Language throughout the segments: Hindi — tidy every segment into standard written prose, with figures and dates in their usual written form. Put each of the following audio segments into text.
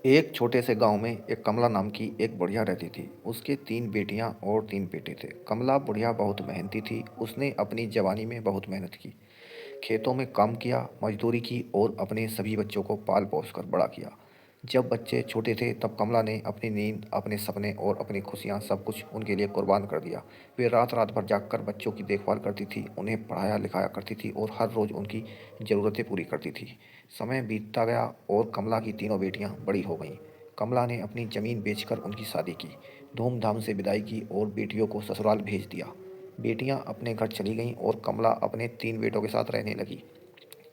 एक छोटे से गांव में एक कमला नाम की एक बुढ़िया रहती थी। उसके 3 बेटियां और 3 बेटे थे। कमला बुढ़िया बहुत मेहनती थी। उसने अपनी जवानी में बहुत मेहनत की, खेतों में काम किया, मजदूरी की और अपने सभी बच्चों को पाल पोस कर बड़ा किया। जब बच्चे छोटे थे तब कमला ने अपनी नींद, अपने सपने और अपनी खुशियाँ सब कुछ उनके लिए कुर्बान कर दिया। वे रात रात भर जागकर बच्चों की देखभाल करती थी, उन्हें पढ़ाया लिखाया करती थी और हर रोज़ उनकी ज़रूरतें पूरी करती थी। समय बीतता गया और कमला की तीनों बेटियां बड़ी हो गईं। कमला ने अपनी ज़मीन बेचकर उनकी शादी की, धूमधाम से विदाई की और बेटियों को ससुराल भेज दिया। बेटियां अपने घर चली गईं और कमला अपने 3 बेटों के साथ रहने लगी।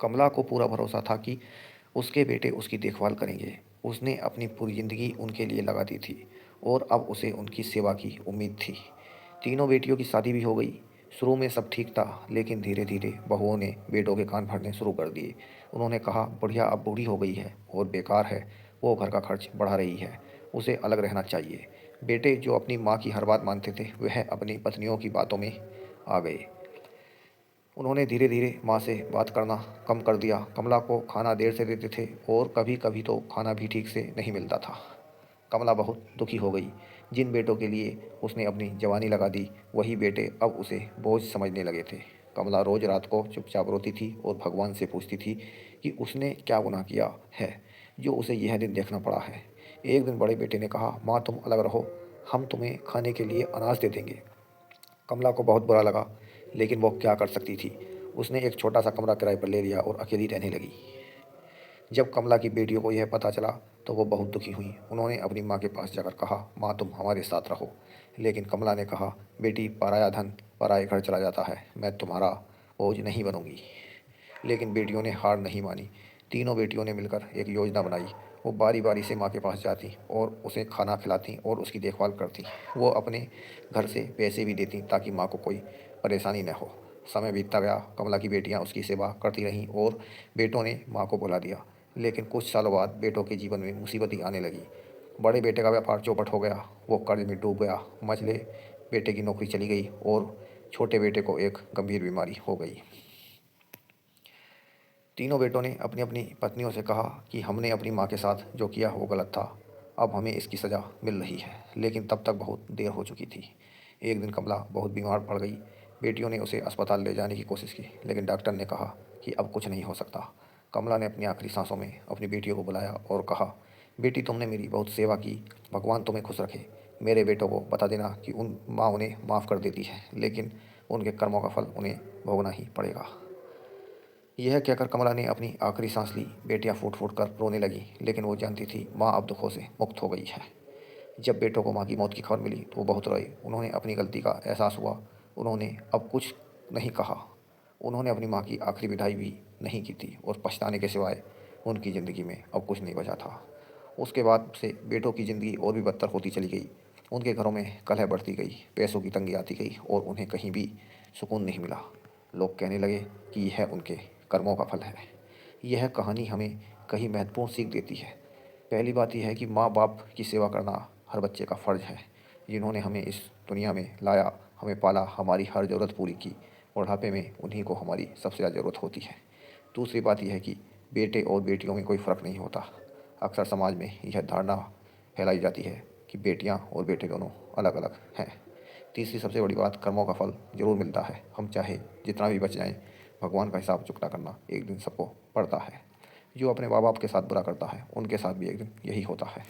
कमला को पूरा भरोसा था कि उसके बेटे उसकी देखभाल करेंगे। उसने अपनी पूरी ज़िंदगी उनके लिए लगा दी थी और अब उसे उनकी सेवा की उम्मीद थी। तीनों बेटियों की शादी भी हो गई। शुरू में सब ठीक था, लेकिन धीरे धीरे बहुओं ने बेटों के कान भरने शुरू कर दिए। उन्होंने कहा, बुढ़िया अब बूढ़ी हो गई है और बेकार है, वो घर का खर्च बढ़ा रही है, उसे अलग रहना चाहिए। बेटे जो अपनी माँ की हर बात मानते थे वह अपनी पत्नियों की बातों में आ गए। उन्होंने धीरे धीरे माँ से बात करना कम कर दिया। कमला को खाना देर से देते थे और कभी कभी तो खाना भी ठीक से नहीं मिलता था। कमला बहुत दुखी हो गई। जिन बेटों के लिए उसने अपनी जवानी लगा दी, वही बेटे अब उसे बोझ समझने लगे थे। कमला रोज रात को चुपचाप रोती थी और भगवान से पूछती थी कि उसने क्या गुनाह किया है जो उसे यह दिन देखना पड़ा है। एक दिन बड़े बेटे ने कहा, माँ तुम अलग रहो, हम तुम्हें खाने के लिए अनाज दे देंगे। कमला को बहुत बुरा लगा, लेकिन वो क्या कर सकती थी। उसने एक छोटा सा कमरा किराए पर ले लिया और अकेली रहने लगी। जब कमला की बेटियों को यह पता चला तो वो बहुत दुखी हुई। उन्होंने अपनी माँ के पास जाकर कहा, माँ तुम हमारे साथ रहो। लेकिन कमला ने कहा, बेटी पराया धन पराये घर चला जाता है, मैं तुम्हारा बोझ नहीं बनूंगी। लेकिन बेटियों ने हार नहीं मानी। तीनों बेटियों ने मिलकर एक योजना बनाई। वो बारी बारी से माँ के पास जाती और उसे खाना खिलाती और उसकी देखभाल करती। वो अपने घर से पैसे भी देती ताकि माँ को कोई परेशानी न हो। समय बीतता गया, कमला की बेटियां उसकी सेवा करती रहीं और बेटों ने माँ को बुला दिया। लेकिन कुछ सालों बाद बेटों के जीवन में मुसीबतें आने लगी। बड़े बेटे का व्यापार चौपट हो गया, वो कर्ज में डूब गया। मझले बेटे की नौकरी चली गई और छोटे बेटे को एक गंभीर बीमारी हो गई। तीनों बेटों ने अपनी अपनी पत्नियों से कहा कि हमने अपनी माँ के साथ जो किया वो गलत था, अब हमें इसकी सज़ा मिल रही है। लेकिन तब तक बहुत देर हो चुकी थी। एक दिन कमला बहुत बीमार पड़ गई। बेटियों ने उसे अस्पताल ले जाने की कोशिश की, लेकिन डॉक्टर ने कहा कि अब कुछ नहीं हो सकता। कमला ने अपनी आखिरी सांसों में अपनी बेटियों को बुलाया और कहा, बेटी तुमने मेरी बहुत सेवा की, भगवान तुम्हें खुश रखे। मेरे बेटों को बता देना कि उन माँ उन्हें माफ़ कर देती है, लेकिन उनके कर्मों का फल उन्हें भोगना ही पड़ेगा। यह कहकर कमला ने अपनी आखिरी सांस ली। बेटियां फूट फूट कर रोने लगी, लेकिन वो जानती थी माँ अब दुखों से मुक्त हो गई है। जब बेटों को माँ की मौत की खबर मिली तो वो बहुत रोए। उन्होंने अपनी गलती का एहसास हुआ। उन्होंने अब कुछ नहीं कहा। उन्होंने अपनी माँ की आखिरी विदाई भी नहीं की थी और पछताने के सिवाय उनकी ज़िंदगी में अब कुछ नहीं बचा था। उसके बाद से बेटों की ज़िंदगी और भी बदतर होती चली गई। उनके घरों में कलह बढ़ती गई, पैसों की तंगी आती गई और उन्हें कहीं भी सुकून नहीं मिला। लोग कहने लगे कि यह उनके कर्मों का फल है। यह कहानी हमें कई महत्वपूर्ण सीख देती है। पहली बात यह है कि माँ बाप की सेवा करना हर बच्चे का फ़र्ज़ है। जिन्होंने हमें इस दुनिया में लाया, हमें पाला, हमारी हर ज़रूरत पूरी की। बुढ़ापे में उन्हीं को हमारी सबसे ज़्यादा ज़रूरत होती है। दूसरी बात यह है कि बेटे और बेटियों में कोई फ़र्क नहीं होता। अक्सर समाज में यह धारणा फैलाई जाती है कि बेटियां और बेटे दोनों अलग अलग हैं। तीसरी सबसे बड़ी बात, कर्मों का फल ज़रूर मिलता है। हम चाहे जितना भी बच जाएं, भगवान का हिसाब चुकता करना एक दिन सबको पड़ता है। जो अपने माँ बाप के साथ बुरा करता है, उनके साथ भी एक दिन यही होता है।